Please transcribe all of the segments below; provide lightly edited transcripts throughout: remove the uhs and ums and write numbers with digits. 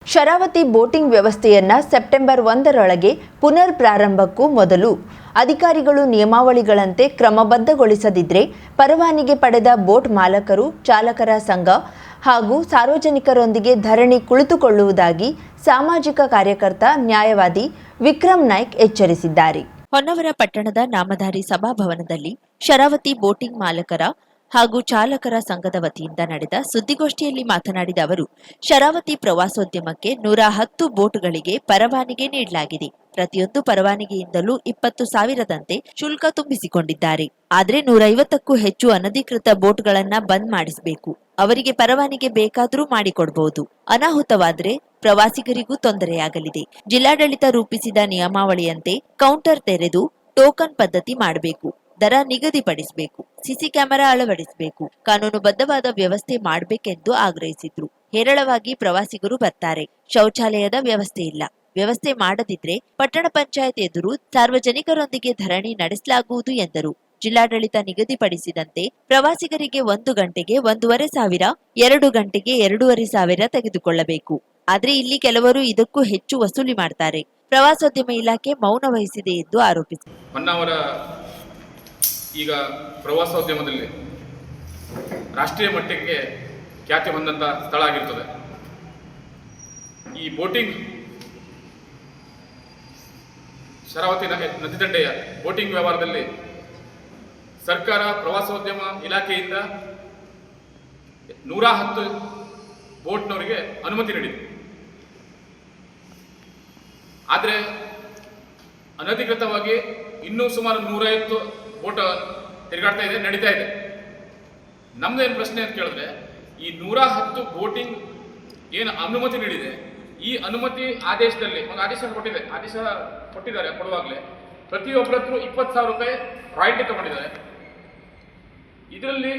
Sharavati boating ವ್ಯವಸ್ಥೆಯನ್ನು September 1ರೊಳಗೆ ಪುನರ್ ಪ್ರಾರಂಭಕ್ಕೂ ಮೊದಲು ಅಧಿಕಾರಿಗಳು ನಿಯಮಾವಳಿಗಳಂತೆ ಕ್ರಮಬದ್ಧಗೊಳಿಸದಿದ್ದರೆ ಪರವಾನಗಿ ಪಡೆದ ಬೋಟ್ ಮಾಲಕರು, ಚಾಲಕರ ಸಂಘ ಹಾಗೂ ಸಾರ್ವಜನಿಕರೊಂದಿಗೆ ಧರಣಿ ಕುಳಿತುಕೊಳ್ಳುವುದಾಗಿ ಸಾಮಾಜಿಕ ಕಾರ್ಯಕರ್ತ ನ್ಯಾಯವಾದಿ ವಿಕ್ರಮ್ ನಾಯ್ಕ್ ಎಚ್ಚರಿಸಿದ್ದಾರೆ. ಹೊನ್ನವರ ಪಟ್ಟಣದ ನಾಮಧಾರಿ ಸಭಾಭವನದಲ್ಲಿ ಶರಾವತಿ ಬೋಟಿಂಗ್ ಮಾಲಕರ ಹಾಗೂ ಚಾಲಕರ ಸಂಘದ ವತಿಯಿಂದ ನಡೆದ ಸುದ್ದಿಗೋಷ್ಠಿಯಲ್ಲಿ ಮಾತನಾಡಿದ ಅವರು, ಶರಾವತಿ ಪ್ರವಾಸೋದ್ಯಮಕ್ಕೆ 110 ಬೋಟ್ಗಳಿಗೆ ಪರವಾನಗಿ ನೀಡಲಾಗಿದೆ. ಪ್ರತಿಯೊಂದು ಪರವಾನಗಿಯಿಂದಲೂ 20,000ದಂತೆ ಶುಲ್ಕ ತುಂಬಿಸಿಕೊಂಡಿದ್ದಾರೆ. ಆದರೆ 150ಕ್ಕೂ ಹೆಚ್ಚು ಅನಧಿಕೃತ ಬೋಟ್ಗಳನ್ನ ಬಂದ್ ಮಾಡಿಸಬೇಕು. ಅವರಿಗೆ ಪರವಾನಗಿ ಬೇಕಾದರೂ ಮಾಡಿಕೊಡಬಹುದು. ಅನಾಹುತವಾದರೆ ಪ್ರವಾಸಿಗರಿಗೂ ತೊಂದರೆಯಾಗಲಿದೆ. ಜಿಲ್ಲಾಡಳಿತ ರೂಪಿಸಿದ ನಿಯಮಾವಳಿಯಂತೆ ಕೌಂಟರ್ ತೆರೆದು ಟೋಕನ್ ಪದ್ಧತಿ ಮಾಡಬೇಕು. ದರ ನಿಗದಿಪಡಿಸಬೇಕು. ಸಿಸಿ ಕ್ಯಾಮೆರಾ ಅಳವಡಿಸಬೇಕು. ಕಾನೂನುಬದ್ಧವಾದ ವ್ಯವಸ್ಥೆ ಮಾಡಬೇಕೆಂದು ಆಗ್ರಹಿಸಿದ್ರು. ಹೇರಳವಾಗಿ ಪ್ರವಾಸಿಗರು ಬರ್ತಾರೆ. ಶೌಚಾಲಯದ ವ್ಯವಸ್ಥೆ ಇಲ್ಲ. ವ್ಯವಸ್ಥೆ ಮಾಡದಿದ್ರೆ ಪಟ್ಟಣ ಪಂಚಾಯತ್ ಎದುರು ಸಾರ್ವಜನಿಕರೊಂದಿಗೆ ಧರಣಿ ನಡೆಸಲಾಗುವುದು ಎಂದರು. ಜಿಲ್ಲಾಡಳಿತ ನಿಗದಿಪಡಿಸಿದಂತೆ ಪ್ರವಾಸಿಗರಿಗೆ 1 ಗಂಟೆಗೆ 1,500, 2 ಗಂಟೆಗೆ 2,500 ತೆಗೆದುಕೊಳ್ಳಬೇಕು. ಆದ್ರೆ ಇಲ್ಲಿ ಕೆಲವರು ಇದಕ್ಕೂ ಹೆಚ್ಚು ವಸೂಲಿ ಮಾಡ್ತಾರೆ. ಪ್ರವಾಸೋದ್ಯಮ ಇಲಾಖೆ ಮೌನ ವಹಿಸಿದೆ ಎಂದು ಆರೋಪಿಸಿದರು. ಈಗ ಪ್ರವಾಸೋದ್ಯಮದಲ್ಲಿ ರಾಷ್ಟ್ರೀಯ ಮಟ್ಟಕ್ಕೆ ಖ್ಯಾತಿ ಹೊಂದಂಥ ಸ್ಥಳ ಆಗಿರ್ತದೆ. ಈ ಬೋಟಿಂಗ್ ಶರಾವತಿ ನದಿ ದಂಡೆಯ ಬೋಟಿಂಗ್ ವ್ಯವಹಾರದಲ್ಲಿ ಸರ್ಕಾರ ಪ್ರವಾಸೋದ್ಯಮ ಇಲಾಖೆಯಿಂದ 110 ಬೋಟ್ನವರಿಗೆ ಅನುಮತಿ ನೀಡಿದೆ. ಆದರೆ ಅನಧಿಕೃತವಾಗಿ ಇನ್ನೂ ಸುಮಾರು 150 ಬೋಟ್ ತಿರುಗಾಡ್ತಾ ಇದೆ, ನಡೀತಾ ಇದೆ. ನಮ್ದೇನು ಪ್ರಶ್ನೆ ಅಂತ ಕೇಳಿದ್ರೆ, ಈ 110 ಬೋಟಿಂಗ್ ಏನು ಅನುಮತಿ ನೀಡಿದೆ, ಈ ಅನುಮತಿ ಆದೇಶದಲ್ಲಿ ಒಂದು ಆದೇಶ ಕೊಟ್ಟಿದ್ದಾರೆ. ಕೊಡುವಾಗಲೇ ಪ್ರತಿಯೊಬ್ಬರತ್ರ 20,000 ರೂಪಾಯಿ ರಾಯಿಟಿ ತಗೊಂಡಿದ್ದಾರೆ. ಇದರಲ್ಲಿ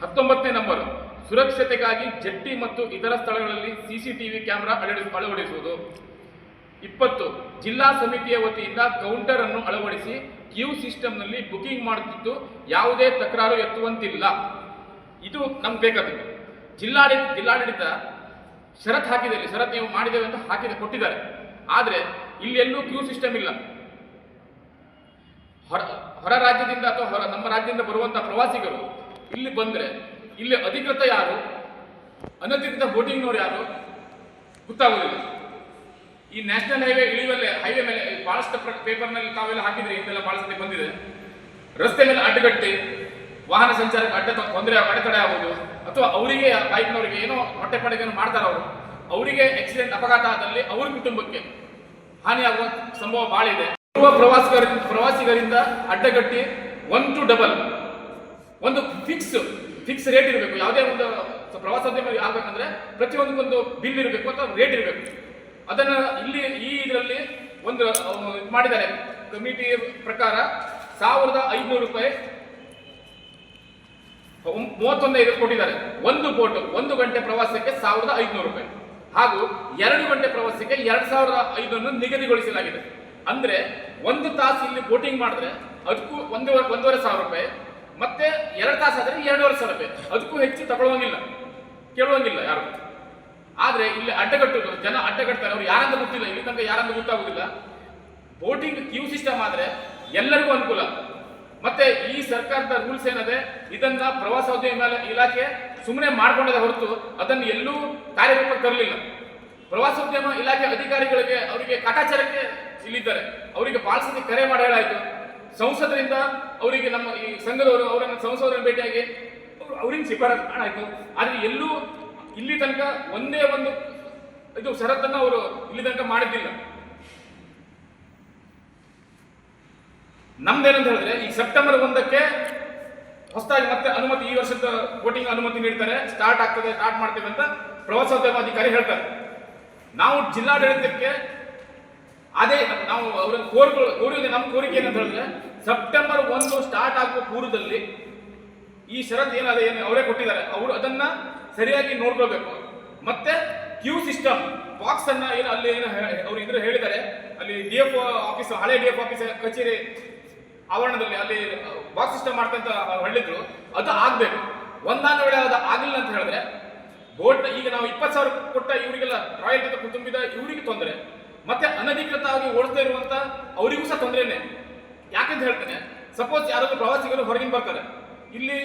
19ನೇ ನಂಬರ್ ಸುರಕ್ಷತೆಗಾಗಿ ಜೆಟ್ಟಿ ಮತ್ತು ಇತರ ಸ್ಥಳಗಳಲ್ಲಿ CCTV ಕ್ಯಾಮೆರಾ ಅಳವಡಿಸುವುದು. 20 ಜಿಲ್ಲಾ ಸಮಿತಿಯ ವತಿಯಿಂದ ಕೌಂಟರ್ ಅನ್ನು ಅಳವಡಿಸಿ ಕ್ಯೂ ಸಿಸ್ಟಮ್ನಲ್ಲಿ ಬುಕಿಂಗ್ ಮಾಡುತ್ತಿದ್ದು ಯಾವುದೇ ತಕರಾರು ಎತ್ತುವಂತಿಲ್ಲ. ಇದು ನಮ್ಗೆ ಬೇಕಾದದ್ದು. ಜಿಲ್ಲಾಡಳಿತ ಷರತ್ತು ಹಾಕಿದೆ. ಇಲ್ಲಿ ಷರತ್ತು ನೀವು ಮಾಡಿದ್ದೇವೆ ಅಂತ ಕೊಟ್ಟಿದ್ದಾರೆ. ಆದರೆ ಇಲ್ಲಿ ಎಲ್ಲೂ ಕ್ಯೂ ಸಿಸ್ಟಮ್ ಇಲ್ಲ. ಹೊರ ರಾಜ್ಯದಿಂದ ಅಥವಾ ನಮ್ಮ ರಾಜ್ಯದಿಂದ ಬರುವಂಥ ಪ್ರವಾಸಿಗರು ಇಲ್ಲಿ ಬಂದರೆ ಇಲ್ಲಿ ಅಧಿಕೃತ ಯಾರು, ಅನಧಿಕೃತ ಬೋಟಿಂಗ್ನವ್ರು ಯಾರು ಗೊತ್ತಾಗೋದಿಲ್ಲ. ಈ ನ್ಯಾಷನಲ್ ಹೈವೇ ಮೇಲೆ ಬಹಳಷ್ಟು ಪೇಪರ್ನಲ್ಲಿ ತಾವೆಲ್ಲ ಹಾಕಿದ್ರಿ, ಇಂತೆಲ್ಲ ಬಹಳ ಸತಿ ಬಂದಿದೆ. ರಸ್ತೆ ಮೇಲೆ ಅಡ್ಡಗಟ್ಟಿ ವಾಹನ ಸಂಚಾರಕ್ಕೆ ಅಡೆತಡೆ ಆಗೋದು, ಅಥವಾ ಅವರಿಗೆ ಬೈಕ್ನವರಿಗೆ ಏನೋ ಹೊಟ್ಟೆಪಾಡಿಗೆ ಮಾಡ್ತಾರೆ. ಅವರಿಗೆ ಆಕ್ಸಿಡೆಂಟ್, ಅಪಘಾತ ಆದಲ್ಲಿ ಅವ್ರ ಕುಟುಂಬಕ್ಕೆ ಹಾನಿಯಾಗುವ ಸಂಭವ ಬಹಳ ಇದೆ. ಪ್ರವಾಸಿಗರಿಂದ ಅಡ್ಡಗಟ್ಟಿ 1 to 2 ಒಂದು ಫಿಕ್ಸ್ ರೇಟ್ ಇರಬೇಕು. ಯಾವುದೇ ಒಂದು ಪ್ರವಾಸೋದ್ಯಮ ಆಗ್ಬೇಕಂದ್ರೆ ಪ್ರತಿಯೊಂದಕ್ಕೊಂದು ಬಿಲ್ ಇರಬೇಕು ಅಥವಾ ರೇಟ್ ಇರಬೇಕು. ಅದನ್ನು ಈ ಇದರಲ್ಲಿ ಒಂದು ಮಾಡಿದ್ದಾರೆ. ಕಮಿಟಿ ಪ್ರಕಾರ 1,500 ರೂಪಾಯಿ 31 ಕೊಟ್ಟಿದ್ದಾರೆ. ಒಂದು ಬೋಟ್ 1 ಗಂಟೆ ಪ್ರವಾಸಕ್ಕೆ 1,500 ರೂಪಾಯಿ ಹಾಗೂ 2 ಗಂಟೆ ಪ್ರವಾಸಕ್ಕೆ 2,500 ನಿಗದಿಗೊಳಿಸಲಾಗಿದೆ. ಅಂದ್ರೆ 1 ತಾಸು ಇಲ್ಲಿ ಬೋಟಿಂಗ್ ಮಾಡಿದ್ರೆ ಅದಕ್ಕೂ 1,500 ರೂಪಾಯಿ, ಮತ್ತೆ 2 ತಾಸು ಆದ್ರೆ 2,500 ರೂಪಾಯಿ. ಅದಕ್ಕೂ ಹೆಚ್ಚು ಕೇಳುವಂಗಿಲ್ಲ ಯಾರು. ಆದ್ರೆ ಇಲ್ಲಿ ಅಡ್ಡಗಟ್ಟುದು, ಜನ ಅಡ್ಡಗಟ್ತಾರೆ. ಅವ್ರು ಯಾರಂತ ಗೊತ್ತಿಲ್ಲ, ಇಲ್ಲಿ ತನಕ ಯಾರಂತ ಗೊತ್ತಾಗುದಿಲ್ಲ. ಬೋಟಿಂಗ್ ಕ್ಯೂ ಸಿಸ್ಟಮ್ ಆದ್ರೆ ಎಲ್ಲರಿಗೂ ಅನುಕೂಲ. ಮತ್ತೆ ಈ ಸರ್ಕಾರದ ರೂಲ್ಸ್ ಏನದೆ, ಇದನ್ನ ಪ್ರವಾಸೋದ್ಯಮ ಇಲಾಖೆ ಸುಮ್ಮನೆ ಮಾಡ್ಕೊಂಡಿದೆ ಹೊರತು ಅದನ್ನು ಎಲ್ಲೂ ಕಾರ್ಯರೂಪಕ್ಕೆ ತರಲಿಲ್ಲ. ಪ್ರವಾಸೋದ್ಯಮ ಇಲಾಖೆ ಅಧಿಕಾರಿಗಳಿಗೆ ಅವರಿಗೆ ಕಾಟಾಚಾರಕ್ಕೆ ಇಲ್ಲಿದ್ದಾರೆ. ಅವರಿಗೆ ಬಹಳ ಸತಿ ಕರೆ ಮಾಡಿ ಹೇಳಾಯ್ತು. ಸಂಸದರಿಂದ ಅವರಿಗೆ ನಮ್ಮ ಈ ಸಂಘದವರು ಅವರನ್ನು ಸಂಸದರನ್ನು ಭೇಟಿಯಾಗಿ ಅವ್ರಿಗೆ ಶಿಫಾರಸು ಮಾಡಾಯ್ತು. ಆದ್ರೆ ಎಲ್ಲೂ ಇಲ್ಲಿ ತನಕ ಒಂದೇ ಒಂದು ಇದು ಷರತ್ತನ್ನು ಅವರು ಇಲ್ಲಿ ತನಕ ಮಾಡಿದ್ದಿಲ್ಲ. ನಮ್ದೇನಂತ ಹೇಳಿದ್ರೆ, ಈ ಸೆಪ್ಟೆಂಬರ್ 1ಕ್ಕೆ ಹೊಸದಾಗಿ ಮತ್ತೆ ಅನುಮತಿ, ಈ ವರ್ಷದ ಬೋಟಿಂಗ್ ಅನುಮತಿ ನೀಡ್ತಾರೆ, ಸ್ಟಾರ್ಟ್ ಮಾಡ್ತೇವೆ ಅಂತ ಪ್ರವಾಸೋದ್ಯಮ ಅಧಿಕಾರಿ ಹೇಳ್ತಾರೆ. ನಾವು ಜಿಲ್ಲಾಡಳಿತಕ್ಕೆ ನಾವು ಅವರನ್ನು ಕೋರಿದೆ. ನಮ್ಮ ಕೋರಿಕೆ ಏನಂತ ಹೇಳಿದ್ರೆ, ಸೆಪ್ಟೆಂಬರ್ 1 ಸ್ಟಾರ್ಟ್ ಆಗುವ ಪೂರ್ವದಲ್ಲಿ ಈ ಷರತ್ತು ಏನು ಅವರೇ ಕೊಟ್ಟಿದ್ದಾರೆ, ಅವರು ಅದನ್ನ ಸರಿಯಾಗಿ ನೋಡ್ಕೋಬೇಕು. ಮತ್ತೆ ಕ್ಯೂ ಸಿಸ್ಟಮ್ ಬಾಕ್ಸ್ ಅನ್ನ ಅವ್ರು ಇದ್ರೆ ಹೇಳಿದ್ದಾರೆ. ಅಲ್ಲಿ DFO ಆಫೀಸ್, ಹಳೆ DFO ಆಫೀಸ್ ಕಚೇರಿ ಆವರಣದಲ್ಲಿ ಅಲ್ಲಿ ಬಾಕ್ಸ್ ಸಿಸ್ಟಮ್ ಮಾಡ್ತಂತ ಹೇಳಿದ್ರು. ಅದು ಆಗ್ಬೇಕು. ಒಂದಾನ ವೇಳೆ ಅದು ಆಗಿಲ್ಲ ಅಂತ ಹೇಳಿದ್ರೆ ಬೋಟ್ ಈಗ ನಾವು 20,000 ಕೊಟ್ಟ ಇವರಿಗೆಲ್ಲ ರಾಯಲ್ಟಿ ತುಂಬಿದ ಇವರಿಗೆ ತೊಂದರೆ, ಮತ್ತೆ ಅನಧಿಕೃತವಾಗಿ ಓಡಿಸ್ತಾ ಇರುವಂತ ಅವರಿಗೂ ಸಹ ತೊಂದರೆನೆ. ಯಾಕಂತ ಹೇಳ್ತೇನೆ, ಸಪೋಸ್ ಯಾರಾದ್ರೂ ಪ್ರವಾಸಿಗರು ಹೊರಗಿನ ಬರ್ತಾರೆ, ಇಲ್ಲಿ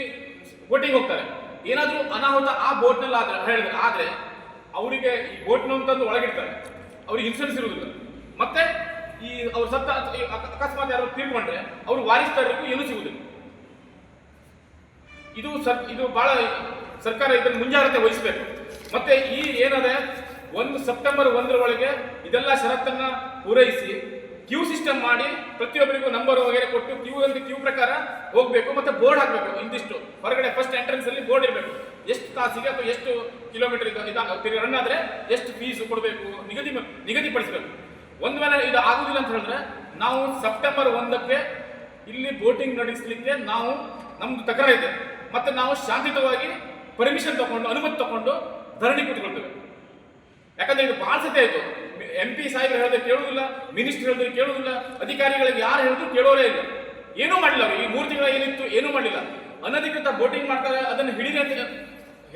ಬೋಟಿಂಗ್ ಹೋಗ್ತಾರೆ, ಏನಾದ್ರೂ ಅನಾಹುತ ಆ ಬೋಟ್ ನಲ್ಲಿ ಆದ್ರೆ ಅವರಿಗೆ ಈ ಬೋಟ್ ತಂದು ಒಳಗಿಡ್ತಾರೆ, ಅವ್ರಿಗೆ ಇನ್ಸೂರೆನ್ಸ್ ಇರುವುದಿಲ್ಲ. ಮತ್ತೆ ಈ ಅವ್ರು ಸತ್ತ ಅಕಸ್ಮಾತ್ ಯಾರು ತೀರ್ಕೊಂಡ್ರೆ ಅವ್ರು ವಾರಿಸ್ತಾರಿಗೂ ಏನೂ ಸಿಗುವುದಿಲ್ಲ. ಇದು ಬಹಳ ಸರ್ಕಾರ ಇದನ್ನು ಮುಂಜಾಗ್ರತೆ ವಹಿಸಬೇಕು. ಮತ್ತೆ ಈ ಏನದೆ 1 ಸೆಪ್ಟೆಂಬರ್ 1 ಒಳಗೆ ಇದೆಲ್ಲ ಷರತ್ತನ್ನ ಪೂರೈಸಿ ಕ್ಯೂ ಸಿಸ್ಟಮ್ ಮಾಡಿ ಪ್ರತಿಯೊಬ್ಬರಿಗೂ ನಂಬರ್ ವಗೇರೆ ಕೊಟ್ಟು ಕ್ಯೂ ಪ್ರಕಾರ ಹೋಗ್ಬೇಕು. ಮತ್ತೆ ಬೋರ್ಡ್ ಹಾಕಬೇಕು, ಇಂದಿಷ್ಟು ಹೊರಗಡೆ ಫಸ್ಟ್ ಎಂಟ್ರೆನ್ಸ್ ಅಲ್ಲಿ ಬೋರ್ಡ್ ಇರಬೇಕು, ಎಷ್ಟು ತಾಸಿಗೆ ಅಥವಾ ಎಷ್ಟು ಕಿಲೋಮೀಟರ್ ರನ್ ಆದ್ರೆ ಎಷ್ಟು ಫೀಸ್ ಕೊಡಬೇಕು ನಿಗದಿಪಡಿಸಬೇಕು. ಒಂದು ವೇಳೆ ಇದು ಆಗುದಿಲ್ಲ ಅಂತ ಹೇಳಿದ್ರೆ ನಾವು ಸೆಪ್ಟೆಂಬರ್ 1ಕ್ಕೆ ಇಲ್ಲಿ ಬೋಟಿಂಗ್ ನಡೆಸಲಿಕ್ಕೆ ನಮ್ದು ತಕರಾರು ಇದೆ. ಮತ್ತೆ ನಾವು ಶಾಂತಿಯುತವಾಗಿ ಪರ್ಮಿಷನ್ ತಗೊಂಡು ಅನುಮತಿ ತಗೊಂಡು ಧರಣಿ ಕೂತ್ಕೊಳ್ತೇವೆ. ಯಾಕಂದ್ರೆ ಇದು ಬಹಳ ಸತಿ ಆಯ್ತು, MP ಸಾಹೇಬರು ಹೇಳಿದ್ರೆ ಕೇಳುವುದಿಲ್ಲ, ಮಿನಿಸ್ಟರ್ ಹೇಳಿದ್ರೆ ಕೇಳುವುದಿಲ್ಲ, ಅಧಿಕಾರಿಗಳಿಗೆ ಯಾರು ಹೇಳಿದ್ರು ಕೇಳೋರೇ ಇಲ್ಲ, ಏನೂ ಮಾಡಲಿಲ್ಲ. ಅವರು ಈ 3 ತಿಂಗಳ ಏನಿತ್ತು ಏನೂ ಮಾಡಲಿಲ್ಲ. ಅನಧಿಕೃತ ಬೋಟಿಂಗ್ ಮಾಡ್ತಾರೆ, ಅದನ್ನು ಹಿಡಿರಿ ಅಂತ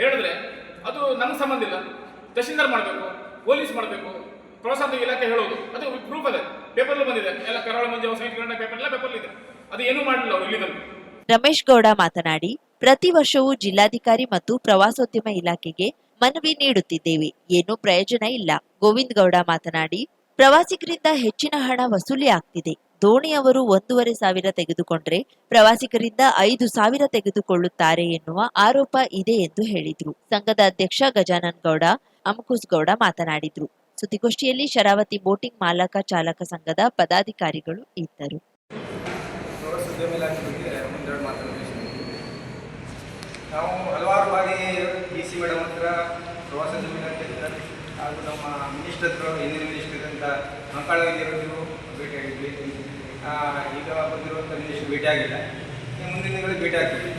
ಹೇಳಿದ್ರೆ ಅದು ನಮ್ಗೆ ಸಂಬಂಧ ಇಲ್ಲ, ತಹಶೀಲ್ದಾರ್ ಮಾಡಬೇಕು, ಪೊಲೀಸ್ ಮಾಡಬೇಕು, ಪ್ರವಾಸೋದ್ಯಮ ಇಲಾಖೆ ಹೇಳೋದು, ಅದು ಪ್ರೂಫ್ ಅದೇ ಪೇಪರ್ಲು ಬಂದಿದೆ, ಎಲ್ಲ ಕರಾಳ ಮಂಜು ಸಂಘಟನೆ ಪೇಪರ್ ಎಲ್ಲ ಪೇಪರ್ ಇದೆ, ಅದು ಏನೂ ಮಾಡಲಿಲ್ಲ ಅವರು ಇಲ್ಲಿ ತನಕ. ರಮೇಶ್ ಗೌಡ ಮಾತನಾಡಿ, ಪ್ರತಿ ವರ್ಷವೂ ಜಿಲ್ಲಾಧಿಕಾರಿ ಮತ್ತು ಪ್ರವಾಸೋದ್ಯಮ ಇಲಾಖೆಗೆ ಮನವಿ ನೀಡುತ್ತಿದ್ದೇವೆ, ಏನೂ ಪ್ರಯೋಜನ ಇಲ್ಲ. ಗೋವಿಂದ್ ಗೌಡ ಮಾತನಾಡಿ, ಪ್ರವಾಸಿಗರಿಂದ ಹೆಚ್ಚಿನ ಹಣ ವಸೂಲಿ ಆಗ್ತಿದೆ. ದೋಣಿಯವರು 1,500 ತೆಗೆದುಕೊಂಡ್ರೆ ಪ್ರವಾಸಿಗರಿಂದ 5,000 ತೆಗೆದುಕೊಳ್ಳುತ್ತಾರೆ ಎನ್ನುವ ಆರೋಪ ಇದೆ ಎಂದು ಹೇಳಿದ್ರು. ಸಂಘದ ಅಧ್ಯಕ್ಷ ಗಜಾನನ್ ಗೌಡ, ಅಮಕುಸ್ ಗೌಡ ಮಾತನಾಡಿದ್ರು. ಸುದ್ದಿಗೋಷ್ಠಿಯಲ್ಲಿ ಶರಾವತಿ ಬೋಟಿಂಗ್ ಮಾಲಕ ಚಾಲಕ ಸಂಘದ ಪದಾಧಿಕಾರಿಗಳು ಇದ್ದರು. ಪ್ರವಾಸೋದ್ಯಮ ಇಲಾಖೆ ಬಗ್ಗೆ ಒಂದೆರಡು ಮಾತನಾಡಿದ್ದೀವಿ. ನಾವು ಹಲವಾರು ಬಾರಿ DC ಮೇಡಮ್ ಹತ್ರ, ಪ್ರವಾಸೋದ್ಯಮ ಇಲಾಖೆ ಹತ್ರ ಹಾಗೂ ನಮ್ಮ ಮಿನಿಸ್ಟರ್ ಹತ್ರ, ಹಿಂದಿನ ಮಿನಿಸ್ಟರ್ ಅಂತ ಮಂಕಾಳವಿದ್ಯರು ಭೇಟಿಯಾಗಿದ್ವಿ. ಈಗ ಬಂದಿರುವಂಥ ಮಿನಿಸ್ಟರ್ ಭೇಟಿಯಾಗಿಲ್ಲ, ಮುಂದಿನ ದಿನಗಳಲ್ಲಿ ಭೇಟಿ ಆಗ್ತೀವಿ.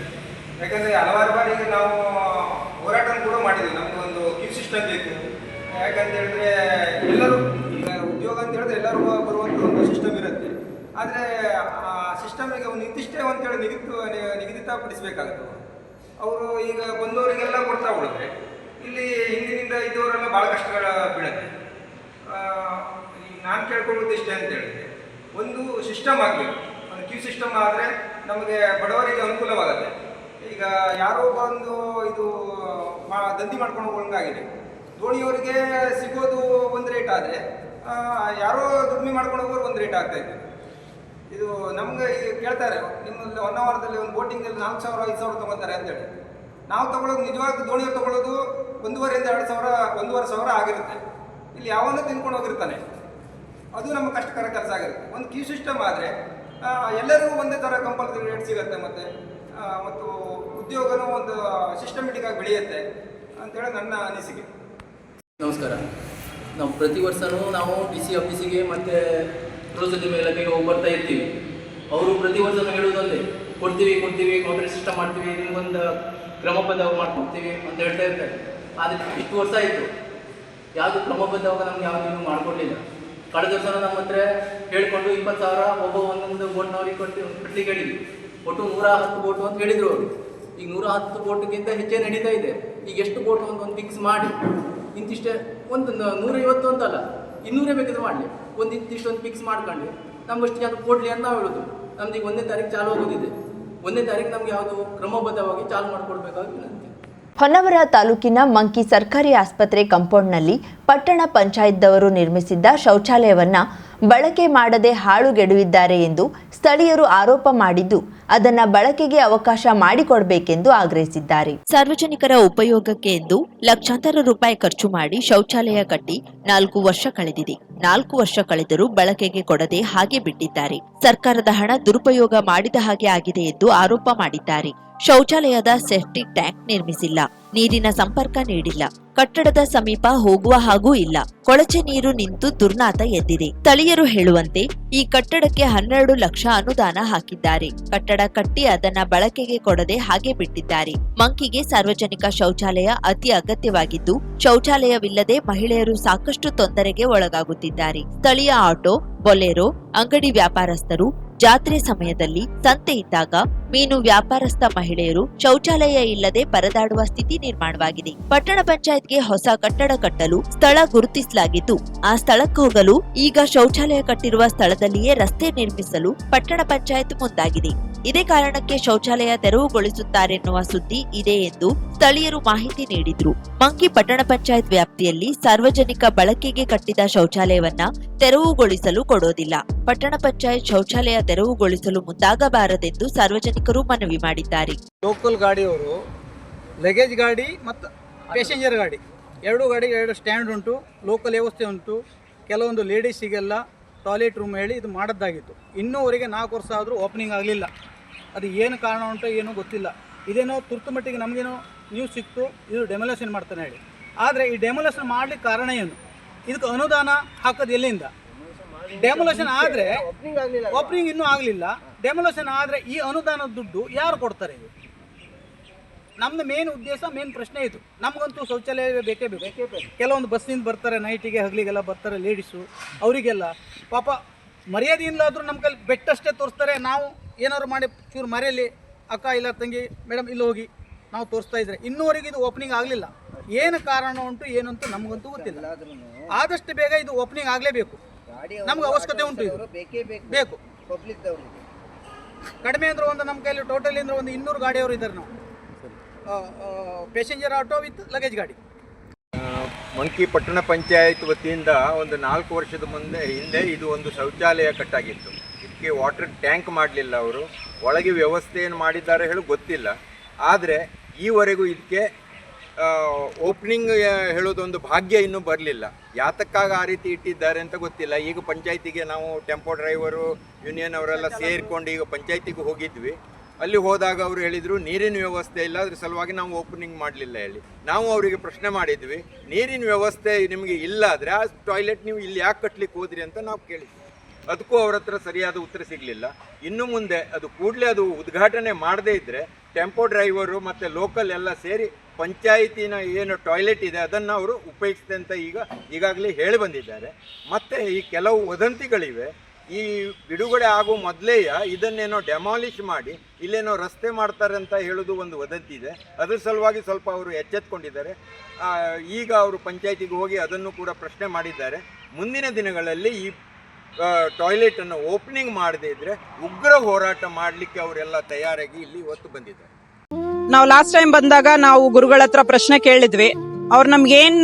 ಯಾಕಂದರೆ ಹಲವಾರು ಬಾರಿ ಈಗ ನಾವು ಹೋರಾಟ ಕೂಡ ಮಾಡಿದ್ವಿ. ನಮಗೆ ಒಂದು ಕ್ಯೂ ಸಿಸ್ಟಮ್ ಬೇಕು. ಯಾಕಂತ ಹೇಳಿದ್ರೆ ಎಲ್ಲರೂ ಈಗ ಉದ್ಯೋಗ ಅಂತ ಹೇಳಿದ್ರೆ ಎಲ್ಲರೂ ಬರುವಂಥ ಒಂದು ಸಿಸ್ಟಮ್ ಇರುತ್ತೆ. ಆದರೆ ಆ ಸಿಸ್ಟಮಿಗೆ ಒಂದು ಇಂತಿಷ್ಟೇ ಅಂತೇಳಿ ನಿಗದಿತಪಡಿಸಬೇಕಾಗುತ್ತೆ. ಅವರು ಈಗ ಬಂದವರಿಗೆಲ್ಲ ಕೊಡ್ತಾ ಹೋದರೆ ಇಲ್ಲಿ ಹಿಂದಿನಿಂದ ಇದ್ದವರೆಲ್ಲ ಭಾಳ ಕಷ್ಟಗಳ ಬೀಳುತ್ತೆ. ಈಗ ನಾನು ಕೇಳ್ಕೊಳ್ಳೋದು ಇಷ್ಟೇ ಅಂತ ಹೇಳಿದ್ರೆ, ಒಂದು ಸಿಸ್ಟಮ್ ಆಗಬೇಕು, ಒಂದು ಕ್ಯೂ ಸಿಸ್ಟಮ್ ಆದರೆ ನಮಗೆ ಬಡವರಿಗೆ ಅನುಕೂಲವಾಗುತ್ತೆ. ಈಗ ಯಾರೋ ಬಂದು ಇದು ದಂಧಿ ಮಾಡ್ಕೊಂಡು ಹೋಗಂಗಾಗಿದೆ. ದೋಣಿಯವರಿಗೆ ಸಿಗೋದು ಒಂದು ರೇಟ್ ಆದರೆ ಯಾರೋ ದುಡಿಮೆ ಮಾಡ್ಕೊಂಡು ಹೋಗೋರು ಒಂದು ರೇಟ್ ಆಗ್ತಾಯಿದೆ. ಇದು ನಮ್ಗೆ ಈಗ ಕೇಳ್ತಾರೆ, ನಿಮ್ಮಲ್ಲಿ 1 ಅವರ್ದಲ್ಲಿ ಒಂದು ಬೋಟಿಂಗಲ್ಲಿ 4,000 5,000 ತೊಗೊತಾರೆ ಅಂತೇಳಿ. ನಾವು ತೊಗೊಳ್ಳೋದು ನಿಜವಾದ ದೋಣಿಯವ್ರು ತೊಗೊಳ್ಳೋದು 1,500 2,000 1,500 ಆಗಿರುತ್ತೆ. ಇಲ್ಲಿ ಯಾವನ್ನೂ ತಿನ್ಕೊಂಡು ಹೋಗಿರ್ತಾನೆ, ಅದು ನಮ್ಮ ಕಷ್ಟಕರ ಕೆಲಸ ಆಗಿರುತ್ತೆ. ಒಂದು ಕ್ಯೂ ಸಿಸ್ಟಮ್ ಆದರೆ ಎಲ್ಲರಿಗೂ ಒಂದೇ ಥರ ಕಂಪಲ್ಸರಿ ರೇಟ್ ಸಿಗುತ್ತೆ, ಮತ್ತು ಉದ್ಯೋಗನೂ ಒಂದು ಸಿಸ್ಟಮೆಟಿಕ್ ಆಗಿ ಬೆಳೆಯುತ್ತೆ ಅಂತೇಳಿ ನನ್ನ ಅನಿಸಿಕೆ. ನಮಸ್ಕಾರ. ನಾವು ಪ್ರತಿ ವರ್ಷವೂ ನಾವು DC ಆಫೀಸಿಗೆ ಮತ್ತು ಪ್ರವಾಸೋದ್ಯಮ ಇಲಾಖೆಗೆ ಹೋಗಿ ಬರ್ತಾ ಇರ್ತೀವಿ. ಅವರು ಪ್ರತಿ ವರ್ಷವೂ ಹೇಳೋದೊಂದೇ, ಕೊಡ್ತೀವಿ ಕಾಂಟ್ರಾಕ್ಟ್ ಸಿಸ್ಟಮ್ ಮಾಡ್ತೀವಿ, ನಿಮ್ಗೊಂದು ಕ್ರಮಬದ್ಧವಾಗಿ ಮಾಡ್ಕೊಡ್ತೀವಿ ಅಂತ ಹೇಳ್ತಾ ಇರ್ತಾರೆ. ಆದರೆ ಇಷ್ಟು ವರ್ಷ ಆಯಿತು, ಯಾವುದು ಕ್ರಮಬದ್ಧವಾಗ ನಮ್ಗೆ ಯಾವುದೂ ಮಾಡಿಕೊಡ್ಲಿಲ್ಲ. ಕಳೆದ ವರ್ಷ ನಮ್ಮ ಹತ್ರ ಹೇಳ್ಕೊಂಡು 20,000 ಒಬ್ಬ ಒಂದೊಂದು ಬೋಟ್ನವ್ರಿಗೆ ಕಟ್ಟಲಿಕ್ಕೆ ಹೇಳಿದ್ವಿ. ಒಟ್ಟು 110 ಬೋಟು ಅಂತ ಹೇಳಿದರು ಅವರು. ಈಗ 110 ಬೋಟ್ಗಿಂತ ಹೆಚ್ಚೇ ನಡೀತಾ ಇದೆ. ಈಗ ಎಷ್ಟು ಬೋಟ್ ಒಂದು ಫಿಕ್ಸ್ ಮಾಡಿ ಇಂತಿಷ್ಟೇ, ಒಂದು 150 ಅಂತಲ್ಲ 200 ಬೇಕಾದ್ರೆ ಮಾಡಲಿ, ಒಂದು ಇಂತಿಷ್ಟೊಂದು ಫಿಕ್ಸ್ ಮಾಡ್ಕೊಂಡು ನಮ್ಗಷ್ಟು ಜನ ಕೊಡಲಿ ಅಂತ ನಾವು ಹೇಳೋದು. ನಮ್ದು ಈಗ 1ನೇ ತಾರೀಕು ಚಾಲು ಆಗೋದಿದೆ. 1ನೇ ತಾರೀಕು ನಮ್ಗೆ ಯಾವುದು ಕ್ರಮಬದ್ಧವಾಗಿ ಚಾಲು ಮಾಡಿಕೊಡ್ಬೇಕಾಗಿ ವಿನಂತಿ. ಹೊನ್ನವರ ತಾಲೂಕಿನ ಮಂಕಿ ಸರ್ಕಾರಿ ಆಸ್ಪತ್ರೆ ಕಾಂಪೌಂಡ್ನಲ್ಲಿ ಪಟ್ಟಣ ಪಂಚಾಯತ್ದವರು ನಿರ್ಮಿಸಿದ್ದ ಶೌಚಾಲಯವನ್ನ ಬಳಕೆ ಮಾಡದೆ ಹಾಳುಗೆಡವಿದ್ದಾರೆ ಎಂದು ಸ್ಥಳೀಯರು ಆರೋಪ ಮಾಡಿದ್ದು, ಅದನ್ನ ಬಳಕೆಗೆ ಅವಕಾಶ ಮಾಡಿಕೊಡಬೇಕೆಂದು ಆಗ್ರಹಿಸಿದ್ದಾರೆ. ಸಾರ್ವಜನಿಕರ ಉಪಯೋಗಕ್ಕೆ ಎಂದು ಲಕ್ಷಾಂತರ ರೂಪಾಯಿ ಖರ್ಚು ಮಾಡಿ ಶೌಚಾಲಯ ಕಟ್ಟಿ 4 ವರ್ಷ ಕಳೆದಿದೆ. 4 ವರ್ಷ ಕಳೆದರೂ ಬಳಕೆಗೆ ಕೊಡದೆ ಹಾಗೆ ಬಿಟ್ಟಿದ್ದಾರೆ. ಸರ್ಕಾರದ ಹಣ ದುರುಪಯೋಗ ಮಾಡಿದ ಹಾಗೆ ಆಗಿದೆ ಎಂದು ಆರೋಪ ಮಾಡಿದ್ದಾರೆ. ಶೌಚಾಲಯದ ಸೆಪ್ಟಿಕ್ ಟ್ಯಾಂಕ್ ನಿರ್ಮಿಸಿಲ್ಲ, ನೀರಿನ ಸಂಪರ್ಕ ನೀಡಿಲ್ಲ, ಕಟ್ಟಡದ ಸಮೀಪ ಹೋಗುವ ಹಾಗೂ ಇಲ್ಲ, ಕೊಳಚೆ ನೀರು ನಿಂತು ದುರ್ನಾತ ಎದ್ದಿದೆ. ಸ್ಥಳೀಯರು ಹೇಳುವಂತೆ ಈ ಕಟ್ಟಡಕ್ಕೆ 12 ಲಕ್ಷ ಅನುದಾನ ಹಾಕಿದ್ದಾರೆ. ಕಟ್ಟಡ ಕಟ್ಟಿ ಅದನ್ನ ಬಳಕೆಗೆ ಕೊಡದೆ ಹಾಗೆ ಬಿಟ್ಟಿದ್ದಾರೆ. ಮಂಕಿಗೆ ಸಾರ್ವಜನಿಕ ಶೌಚಾಲಯ ಅತಿ ಅಗತ್ಯವಾಗಿದ್ದು, ಶೌಚಾಲಯವಿಲ್ಲದೆ ಮಹಿಳೆಯರು ಸಾಕಷ್ಟು ತೊಂದರೆಗೆ ಒಳಗಾಗುತ್ತಿದ್ದಾರೆ. ಸ್ಥಳೀಯ ಆಟೋ, ಬೊಲೆರೋ, ಅಂಗಡಿ ವ್ಯಾಪಾರಸ್ಥರು ಜಾತ್ರೆ ಸಮಯದಲ್ಲಿ, ಸಂತೆ ಇದ್ದಾಗ ಮೀನು ವ್ಯಾಪಾರಸ್ಥ ಮಹಿಳೆಯರು ಶೌಚಾಲಯ ಇಲ್ಲದೆ ಪರದಾಡುವ ಸ್ಥಿತಿ ನಿರ್ಮಾಣವಾಗಿದೆ. ಪಟ್ಟಣ ಪಂಚಾಯತ್ಗೆ ಹೊಸ ಕಟ್ಟಡ ಕಟ್ಟಲು ಸ್ಥಳ ಗುರುತಿಸಲಾಗಿದ್ದು, ಆ ಸ್ಥಳಕ್ಕೆ ಹೋಗಲು ಈಗ ಶೌಚಾಲಯ ಕಟ್ಟಿರುವ ಸ್ಥಳದಲ್ಲಿಯೇ ರಸ್ತೆ ನಿರ್ಮಿಸಲು ಪಟ್ಟಣ ಪಂಚಾಯತ್ ಮುಂದಾಗಿದೆ. ಇದೇ ಕಾರಣಕ್ಕೆ ಶೌಚಾಲಯ ತೆರವುಗೊಳಿಸುತ್ತಾರೆನ್ನುವ ಸುದ್ದಿ ಇದೆ ಎಂದು ಸ್ಥಳೀಯರು ಮಾಹಿತಿ ನೀಡಿದ್ರು. ಮಂಕಿ ಪಟ್ಟಣ ಪಂಚಾಯತ್ ವ್ಯಾಪ್ತಿಯಲ್ಲಿ ಸಾರ್ವಜನಿಕ ಬಳಕೆಗೆ ಕಟ್ಟಿದ ಶೌಚಾಲಯವನ್ನ ತೆರವುಗೊಳಿಸಲು ಕೊಡೋದಿಲ್ಲ. ಪಟ್ಟಣ ಪಂಚಾಯತ್ ಶೌಚಾಲಯ ತೆರವುಗೊಳಿಸಲು ಮುಂದಾಗಬಾರದೆಂದು ಸಾರ್ವಜನಿಕರು ಮನವಿ ಮಾಡಿದ್ದಾರೆ. ಲೋಕಲ್ ಗಾಡಿಯವರು ಲಗೇಜ್ ಗಾಡಿ ಮತ್ತು ಪ್ಯಾಸೆಂಜರ್ ಗಾಡಿ ಎರಡು ಸ್ಟ್ಯಾಂಡ್ ಉಂಟು, ಲೋಕಲ್ ವ್ಯವಸ್ಥೆ ಉಂಟು. ಕೆಲವೊಂದು ಲೇಡೀಸಿಗೆಲ್ಲ ಟಾಯ್ಲೆಟ್ ರೂಮ್ ಹೇಳಿ ಇದು ಮಾಡೋದಾಗಿತ್ತು. ಇನ್ನೂವರೆಗೆ 4 ವರ್ಷ ಆದರೂ ಓಪನಿಂಗ್ ಆಗಲಿಲ್ಲ. ಅದು ಏನು ಕಾರಣ ಉಂಟೋ ಏನೋ ಗೊತ್ತಿಲ್ಲ. ಇದೇನೋ ತುರ್ತು ಮಟ್ಟಿಗೆ ನಮಗೇನೋ ನ್ಯೂಸ್ ಸಿಕ್ತು, ಇದು ಡೆಮೊಲೇಷನ್ ಮಾಡ್ತಾನೆ ಹೇಳಿ. ಆದರೆ ಈ ಡೆಮೊಲೇಷನ್ ಮಾಡಲಿಕ್ಕೆ ಕಾರಣ ಏನು? ಇದಕ್ಕೆ ಅನುದಾನ ಹಾಕೋದು ಎಲ್ಲಿಂದ? ಡೆಮೊಲೇಷನ್ ಆದರೆ ಓಪನಿಂಗ್ ಇನ್ನೂ ಆಗಲಿಲ್ಲ. ಡೆಮೊಲೇಷನ್ ಆದರೆ ಈ ಅನುದಾನದ ದುಡ್ಡು ಯಾರು ಕೊಡ್ತಾರೆ? ಇದು ನಮ್ಮದು ಮೇನ್ ಪ್ರಶ್ನೆ ಇದು. ನಮಗಂತೂ ಶೌಚಾಲಯ ಬೇಕೇ ಬೇಕು. ಕೆಲವೊಂದು ಬಸ್ಸಿಂದ ಬರ್ತಾರೆ, ನೈಟಿಗೆ ಹಗಲಿಗೆಲ್ಲ ಬರ್ತಾರೆ ಲೇಡೀಸು, ಅವರಿಗೆಲ್ಲ ಪಾಪ ಮರ್ಯಾದೆಯಿಂದಾದರೂ ನಮ್ಮ ಕೈಲಿ ಬೆಟ್ಟಷ್ಟೇ ತೋರಿಸ್ತಾರೆ. ನಾವು ಏನಾದ್ರು ಮಾಡಿ ಚೂರು ಮರೆಯಲ್ಲಿ ಅಕ್ಕ ಇಲ್ಲ ತಂಗಿ ಮೇಡಮ್ ಇಲ್ಲಿ ಹೋಗಿ ನಾವು ತೋರಿಸ್ತಾ ಇದ್ರೆ ಇನ್ನೂವರೆಗೆ ಇದು ಓಪನಿಂಗ್ ಆಗಲಿಲ್ಲ. ಏನು ಕಾರಣ ಉಂಟು ಏನಂತೂ ನಮಗಂತೂ ಗೊತ್ತಿಲ್ಲ. ಆದಷ್ಟು ಬೇಗ ಇದು ಓಪನಿಂಗ್ ಆಗಲೇಬೇಕು. ನಮ್ಗೆ ಅವಶ್ಯಕತೆ ಉಂಟು, ಇದು ಬೇಕು. ಕಡಿಮೆ ಅಂದ್ರೆ ಒಂದು ನಮ್ಮ ಕೈಲಿ ಟೋಟಲಿ ಅಂದ್ರೆ ಒಂದು 200 ಗಾಡಿಯವರು ಇದ್ದಾರೆ. ನಾವು ಪ್ಯಾಸೆಂಜರ್ ಆಟೋ ವಿತ್ ಲಗೇಜ್ ಗಾಡಿ. ಮಂಕಿ ಪಟ್ಟಣ ಪಂಚಾಯತ್ ವತಿಯಿಂದ ಒಂದು 4 ವರ್ಷದ ಹಿಂದೆ ಇದು ಒಂದು ಶೌಚಾಲಯ ಕಟ್ಟಾಗಿತ್ತು. ಇದಕ್ಕೆ ವಾಟರ್ ಟ್ಯಾಂಕ್ ಮಾಡಲಿಲ್ಲ ಅವರು. ಒಳಗೆ ವ್ಯವಸ್ಥೆ ಏನು ಮಾಡಿದ್ದಾರೆ ಹೇಳಿ ಗೊತ್ತಿಲ್ಲ. ಆದರೆ ಈವರೆಗೂ ಇದಕ್ಕೆ ಓಪನಿಂಗ್ ಹೇಳೋದೊಂದು ಭಾಗ್ಯ ಇನ್ನೂ ಬರಲಿಲ್ಲ. ಯಾತಕ್ಕಾಗಿ ಆ ರೀತಿ ಇಟ್ಟಿದ್ದಾರೆ ಅಂತ ಗೊತ್ತಿಲ್ಲ. ಈಗ ಪಂಚಾಯತಿಗೆ ನಾವು ಟೆಂಪೋ ಡ್ರೈವರು ಯೂನಿಯನ್ ಅವರೆಲ್ಲ ಸೇರಿಕೊಂಡು ಈಗ ಪಂಚಾಯತಿಗೆ ಹೋಗಿದ್ವಿ. ಅಲ್ಲಿ ಹೋದಾಗ ಅವರು ಹೇಳಿದರು ನೀರಿನ ವ್ಯವಸ್ಥೆ ಇಲ್ಲ, ಅದ್ರ ಸಲುವಾಗಿ ನಾವು ಓಪನಿಂಗ್ ಮಾಡಲಿಲ್ಲ ಹೇಳಿ. ನಾವು ಅವರಿಗೆ ಪ್ರಶ್ನೆ ಮಾಡಿದ್ವಿ, ನೀರಿನ ವ್ಯವಸ್ಥೆ ನಿಮಗೆ ಇಲ್ಲ ಆದರೆ ಆ ಟಾಯ್ಲೆಟ್ ನೀವು ಇಲ್ಲಿ ಯಾಕೆ ಕಟ್ಟಲಿಕ್ಕೆ ಹೋದ್ರಿ ಅಂತ ನಾವು ಕೇಳಿದ್ವಿ. ಅದಕ್ಕೂ ಅವ್ರ ಹತ್ರ ಸರಿಯಾದ ಉತ್ತರ ಸಿಗಲಿಲ್ಲ. ಇನ್ನು ಮುಂದೆ ಅದು ಕೂಡಲೇ ಅದು ಉದ್ಘಾಟನೆ ಮಾಡದೇ ಇದ್ದರೆ ಟೆಂಪೋ ಡ್ರೈವರು ಮತ್ತು ಲೋಕಲ್ ಎಲ್ಲ ಸೇರಿ ಪಂಚಾಯಿತಿನ ಏನು ಟಾಯ್ಲೆಟ್ ಇದೆ ಅದನ್ನು ಅವರು ಉಪಯೋಗಿಸ್ತೆ ಅಂತ ಈಗಾಗಲೇ ಹೇಳಿ ಬಂದಿದ್ದಾರೆ. ಮತ್ತು ಈ ಕೆಲವು ವದಂತಿಗಳಿವೆ. ಈ ಬಿಡುಗಡೆ ಆಗೋ ಮೊದಲೇಯ ಇದನ್ನೇನೋ ಡೆಮಾಲಿಷ್ ಮಾಡಿ ಇಲ್ಲೇನೋ ರಸ್ತೆ ಮಾಡ್ತಾರೆ ಅಂತ ಹೇಳೋದು ಒಂದು ವದಂತಿ ಇದೆ. ಅದ್ರ ಸಲುವಾಗಿ ಸ್ವಲ್ಪ ಅವರು ಎಚ್ಚೆತ್ಕೊಂಡಿದ್ದಾರೆ. ಈಗ ಅವರು ಪಂಚಾಯತಿಗೆ ಹೋಗಿ ಅದನ್ನು ಕೂಡ ಪ್ರಶ್ನೆ ಮಾಡಿದ್ದಾರೆ. ಮುಂದಿನ ದಿನಗಳಲ್ಲಿ ಈ ಟಾಯ್ಲೆಟನ್ನು ಓಪನಿಂಗ್ ಮಾಡದೇ ಇದ್ದರೆ ಉಗ್ರ ಹೋರಾಟ ಮಾಡಲಿಕ್ಕೆ ಅವರೆಲ್ಲ ತಯಾರಾಗಿ ಇಲ್ಲಿ ಇವತ್ತು ಬಂದಿದ್ದಾರೆ. ನಾವು ಲಾಸ್ಟ್ ಟೈಮ್ ಬಂದಾಗ ನಾವು ಗುರುಗಳ ಹತ್ರ ಪ್ರಶ್ನೆ ಕೇಳಿದ್ವಿ. ಅವ್ರು ನಮ್ಗೆ ಏನ್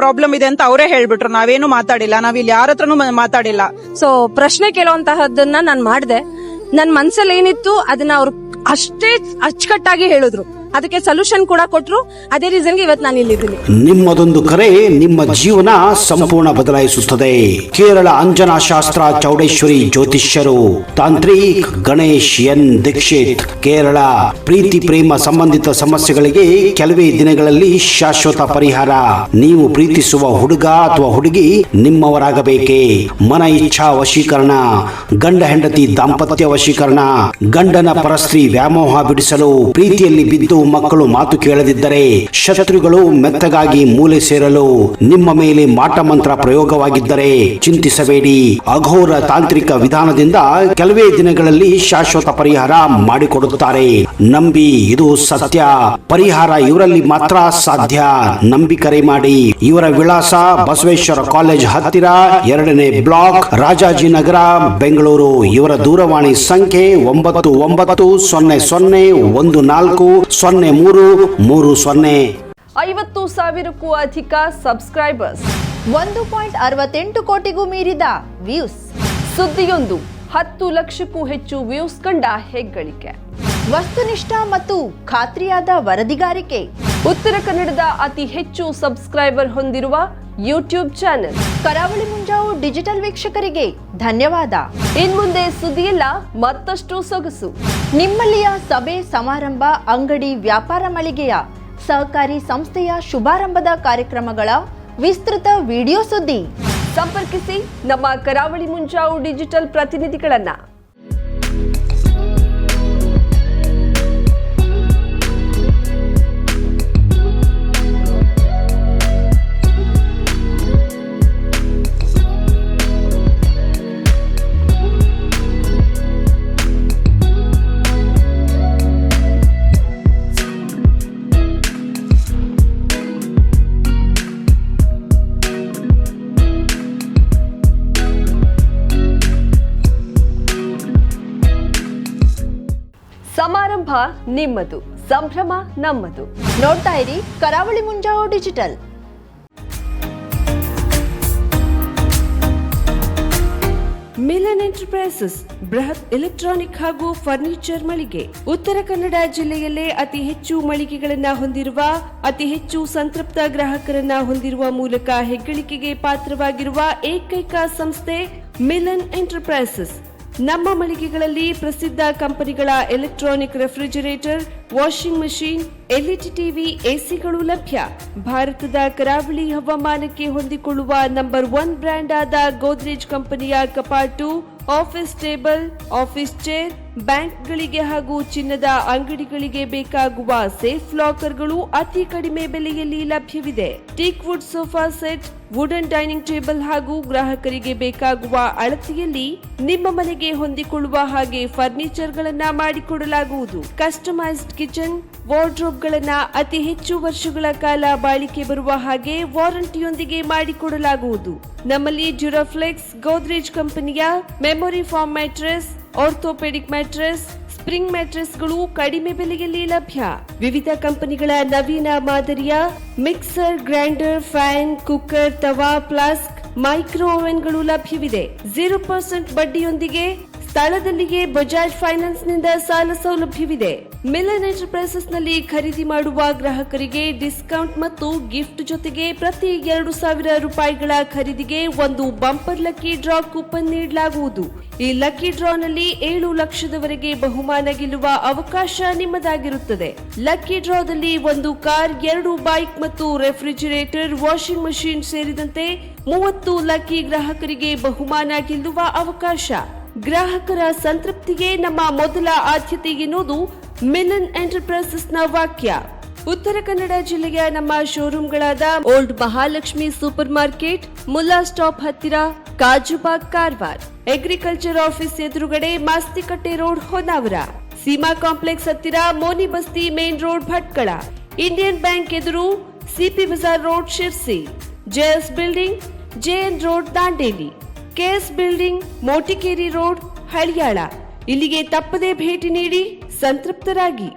ಪ್ರಾಬ್ಲಮ್ ಇದೆ ಅಂತ ಅವರೇ ಹೇಳ್ಬಿಟ್ರು. ನಾವೇನು ಮಾತಾಡಿಲ್ಲ, ನಾವಿಲ್ಲಿ ಯಾರ ಹತ್ರನೂ ಮಾತಾಡಿಲ್ಲ. ಸೊ ಪ್ರಶ್ನೆ ಕೇಳುವಂತಹದ್ದನ್ನ ನಾನು ಮಾಡಿದೆ. ನನ್ ಮನ್ಸಲ್ಲಿ ಏನಿತ್ತು ಅದನ್ನ ಅವ್ರು ಅಷ್ಟೇ ಅಚ್ಚುಕಟ್ಟಾಗಿ ಹೇಳಿದ್ರು. ಅದಕ್ಕೆ ಸೊಲ್ಯೂಷನ್ ಕೂಡ ಕೊಟ್ರು. ಅದೇ ರೀಸನ್ಗೆ ಇವತ್ತು ನಾನು ಇಲ್ಲಿದ್ದೀನಿ. ನಿಮ್ಮದೊಂದು ಕರೆ ನಿಮ್ಮ ಜೀವನ ಸಂಪೂರ್ಣ ಬದಲಾಯಿಸುತ್ತದೆ. ಕೇರಳ ಅಂಜನಾ ಶಾಸ್ತ್ರ ಚೌಡೇಶ್ವರಿ ಜ್ಯೋತಿಷ್ಯರು ತಾಂತ್ರಿಕ್ ಗಣೇಶ್ ಎನ್ ದೀಕ್ಷಿತ್, ಕೇರಳ. ಪ್ರೀತಿ ಪ್ರೇಮ ಸಂಬಂಧಿತ ಸಮಸ್ಯೆಗಳಿಗೆ ಕೆಲವೇ ದಿನಗಳಲ್ಲಿ ಶಾಶ್ವತ ಪರಿಹಾರ. ನೀವು ಪ್ರೀತಿಸುವ ಹುಡುಗ ಅಥವಾ ಹುಡುಗಿ ನಿಮ್ಮವರಾಗಬೇಕೇ? ಮನ ಇಚ್ಛಾ ವಶೀಕರಣ, ಗಂಡ ಹೆಂಡತಿ ದಾಂಪತ್ಯ ವಶೀಕರಣ, ಗಂಡನ ಪರಸ್ತ್ರೀ ವ್ಯಾಮೋಹ ಬಿಡಿಸಲು, ಪ್ರೀತಿಯಲ್ಲಿ ಬಿದ್ದು ಮಕ್ಕಳು ಮಾತು ಕೇಳದಿದ್ದರೆ, ಶತ್ರುಗಳು ಮೆತ್ತಗಾಗಿ ಮೂಲೆ ಸೇರಲು, ನಿಮ್ಮ ಮೇಲೆ ಮಾಟ ಮಂತ್ರ ಪ್ರಯೋಗವಾಗಿದ್ದರೆ ಚಿಂತಿಸಬೇಡಿ. ಅಘೋರ ತಾಂತ್ರಿಕ ವಿಧಾನದಿಂದ ಕೆಲವೇ ದಿನಗಳಲ್ಲಿ ಶಾಶ್ವತ ಪರಿಹಾರ ಮಾಡಿಕೊಡುತ್ತಾರೆ. ನಂಬಿ, ಇದು ಸತ್ಯ. ಪರಿಹಾರ ಇವರಲ್ಲಿ ಮಾತ್ರ ಸಾಧ್ಯ. ನಂಬಿ ಕರೆ ಮಾಡಿ. ಇವರ ವಿಳಾಸ ಬಸವೇಶ್ವರ ಕಾಲೇಜ್ ಹತ್ತಿರ, 2ನೇ ಬ್ಲಾಕ್, ರಾಜಾಜಿನಗರ, ಬೆಂಗಳೂರು. ಇವರ ದೂರವಾಣಿ ಸಂಖ್ಯೆ 9900140330. 50,000ಕ್ಕೂ ಅಧಿಕ ಸಬ್ಸ್ಕ್ರೈಬರ್ಸ್, 1.68 ಕೋಟಿಗೂ ಮೀರಿದ ವ್ಯೂಸ್, ಸುದ್ದಿಯೊಂದು 10 ಲಕ್ಷಕ್ಕೂ ಹೆಚ್ಚು ವ್ಯೂಸ್ ಕಂಡ ಹೆಗ್ಗಳಿಕೆ, ವಸ್ತುನಿಷ್ಠ ಮತ್ತು ಖಾತ್ರಿಯಾದ ವರದಿಗಾರಿಕೆ, ಉತ್ತರ ಕನ್ನಡದ ಅತಿ ಹೆಚ್ಚು ಸಬ್ಸ್ಕ್ರೈಬರ್ ಹೊಂದಿರುವ ಯೂಟ್ಯೂಬ್ ಚಾನೆಲ್ ಕರಾವಳಿ ಮುಂಜಾವು ಡಿಜಿಟಲ್ ವೀಕ್ಷಕರಿಗೆ ಧನ್ಯವಾದ. ಇನ್ಮುಂದೆ ಸುದ್ದಿಯಲ್ಲ ಮತ್ತಷ್ಟು ಸೊಗಸು. ನಿಮ್ಮಲ್ಲಿಯ ಸಭೆ ಸಮಾರಂಭ, ಅಂಗಡಿ ವ್ಯಾಪಾರ ಮಳಿಗೆಯ ಸಹಕಾರಿ ಸಂಸ್ಥೆಯ ಶುಭಾರಂಭದ ಕಾರ್ಯಕ್ರಮಗಳ ವಿಸ್ತೃತ ವಿಡಿಯೋ ಸುದ್ದಿ. ಸಂಪರ್ಕಿಸಿ ನಮ್ಮ ಕರಾವಳಿ ಮುಂಜಾವು ಡಿಜಿಟಲ್ ಪ್ರತಿನಿಧಿಗಳನ್ನ. ನಿಮ್ಮದು, ಸಂಭ್ರಮ ನಮ್ಮದು. ನೋಡ್ತಾ ಇರಿ ಕರಾವಳಿ ಮುಂಜಾವು ಡಿಜಿಟಲ್. ಮಿಲನ್ ಎಂಟರ್ಪ್ರೈಸಸ್ ಬೃಹತ್ ಎಲೆಕ್ಟ್ರಾನಿಕ್ ಹಾಗೂ ಫರ್ನಿಚರ್ ಮಳಿಗೆ. ಉತ್ತರ ಕನ್ನಡ ಜಿಲ್ಲೆಯಲ್ಲೇ ಅತಿ ಹೆಚ್ಚು ಮಳಿಗೆಗಳನ್ನ ಹೊಂದಿರುವ, ಅತಿ ಹೆಚ್ಚು ಸಂತೃಪ್ತ ಗ್ರಾಹಕರನ್ನ ಹೊಂದಿರುವ ಮೂಲಕ ಹೆಗ್ಗಳಿಕೆಗೆ ಪಾತ್ರವಾಗಿರುವ ಏಕೈಕ ಸಂಸ್ಥೆ ಮಿಲನ್ ಎಂಟರ್ಪ್ರೈಸಸ್. ನಮ್ಮ ಮಳಿಗೆಗಳಲ್ಲಿ ಪ್ರಸಿದ್ಧ ಕಂಪನಿಗಳ electronic refrigerator, washing machine, LED TV, ಎಸಿಗಳು ಲಭ್ಯ. ಭಾರತದ ಕರಾವಳಿ ಹವಾಮಾನಕ್ಕೆ ಹೊಂದಿಕೊಳ್ಳುವ ನಂಬರ್ 1 ಬ್ರ್ಯಾಂಡ್ ಆದ ಗೋದ್ರೇಜ್ ಕಂಪನಿಯ ಕಪಾಟು, ಆಫೀಸ್ ಟೇಬಲ್, ಆಫೀಸ್ ಚೇರ್, ಬ್ಯಾಂಕ್ಗಳಿಗೆ ಹಾಗೂ ಚಿನ್ನದ ಅಂಗಡಿಗಳಿಗೆ ಬೇಕಾಗುವ ಸೇಫ್ ಲಾಕರ್ಗಳು ಅತಿ ಕಡಿಮೆ ಬೆಲೆಯಲ್ಲಿ ಲಭ್ಯವಿದೆ. Teak wood sofa set, wooden dining table ಹಾಗೂ ಗ್ರಾಹಕರಿಗೆ ಬೇಕಾಗುವ ಅಳತೆಯಲ್ಲಿ ನಿಮ್ಮ ಮನೆಗೆ ಹೊಂದಿಕೊಳ್ಳುವ ಹಾಗೆ ಫರ್ನಿಚರ್ ಗಳನ್ನ ಮಾಡಿಕೊಡಲಾಗುವುದು. ಕಸ್ಟಮೈಸ್ಡ್ ಕಿಚನ್, ವಾರ್ಡ್ರೋಬ್ ಗಳನ್ನ ಅತಿ ಹೆಚ್ಚು ವರ್ಷಗಳ ಕಾಲ ಬಾಳಿಕೆ ಬರುವ ಹಾಗೆ ವಾರಂಟಿಯೊಂದಿಗೆ ಮಾಡಿಕೊಡಲಾಗುವುದು. ನಮ್ಮಲ್ಲಿ ಡ್ಯೂರಾಫ್ಲೆಕ್ಸ್, ಗೋದ್ರೇಜ್ ಕಂಪನಿಯ memory foam mattress, orthopedic mattress, spring ಮ್ಯಾಟ್ರೆಸ್ಗಳು ಕಡಿಮೆ ಬೆಲೆಯಲ್ಲಿ ಲಭ್ಯ. ವಿವಿಧ ಕಂಪನಿಗಳ ನವೀನ ಮಾದರಿಯ ಮಿಕ್ಸರ್, ಗ್ರೈಂಡರ್, ಫ್ಯಾನ್, ಕುಕ್ಕರ್, ತವಾ, ಫ್ಲಾಸ್ಕ್, ಮೈಕ್ರೋ ಓವೆನ್ಗಳು ಲಭ್ಯವಿದೆ. 0% ಬಡ್ಡಿಯೊಂದಿಗೆ ಸ್ಥಳದಲ್ಲಿಯೇ ಬಜಾಜ್ ಫೈನಾನ್ಸ್ ನಿಂದ ಸಾಲ ಸೌಲಭ್ಯವಿದೆ. ಮಿಲನ್ ಎಂಟರ್ಪ್ರೈಸಸ್ ನಲ್ಲಿ ಖರೀದಿ ಮಾಡುವ ಗ್ರಾಹಕರಿಗೆ ಡಿಸ್ಕೌಂಟ್ ಮತ್ತು ಗಿಫ್ಟ್ ಜೊತೆಗೆ ಪ್ರತಿ 2,000 ರೂಪಾಯಿಗಳ ಖರೀದಿಗೆ ಒಂದು ಬಂಪರ್ ಲಕ್ಕಿ ಡ್ರಾ ಕೂಪನ್ ನೀಡಲಾಗುವುದು. ಈ ಲಕ್ಕಿ ಡ್ರಾನಲ್ಲಿ 7 ಲಕ್ಷದವರೆಗೆ ಬಹುಮಾನ ಗೆಲ್ಲುವ ಅವಕಾಶ ನಿಮ್ಮದಾಗಿರುತ್ತದೆ. ಲಕ್ಕಿ ಡ್ರಾದಲ್ಲಿ 1 ಕಾರ್, 2 ಬೈಕ್ ಮತ್ತು ರೆಫ್ರಿಜರೇಟರ್, ವಾಷಿಂಗ್ ಮಷೀನ್ ಸೇರಿದಂತೆ 30 ಲಕ್ಕಿ ಗ್ರಾಹಕರಿಗೆ ಬಹುಮಾನ ಗೆಲ್ಲುವ ಅವಕಾಶ. ಗ್ರಾಹಕರ ಸಂತೃಪ್ತಿಗೆ ನಮ್ಮ ಮೊದಲ ಆದ್ಯತೆ ಎನ್ನುವುದು ಮಿಲನ್ ಎಂಟರ್ಪ್ರೈಸಸ್ ನ ವಾಕ್ಯ. ಉತ್ತರ ಕನ್ನಡ ಜಿಲ್ಲೆಯ ನಮ್ಮ ಶೋರೂಮ್ಗಳಾದ old Mahalakshmi super market, Mulla stop ಹತ್ತಿರ, ಕಾಜುಬಾಗ್, ಕಾರವಾರ, ಅಗ್ರಿಕಲ್ಚರ್ ಆಫೀಸ್ ಎದುರುಗಡೆ, ಮಾಸ್ತಿಕಟ್ಟೆ ರೋಡ್, ಹೊನ್ನಾವರ, ಸೀಮಾ ಕಾಂಪ್ಲೆಕ್ಸ್ ಹತ್ತಿರ, Moni Basti main road, Bhatkal, Indian bank ಎದುರು, CP Bazar road, Sirsi, JS building, JN road, Dandeli, KS building, Motikeri road, Haliyal. ಇಲ್ಲಿಗೆ ತಪ್ಪದೇ ಭೇಟಿ ನೀಡಿ ಸಂತೃಪ್ತರಾಗಿ.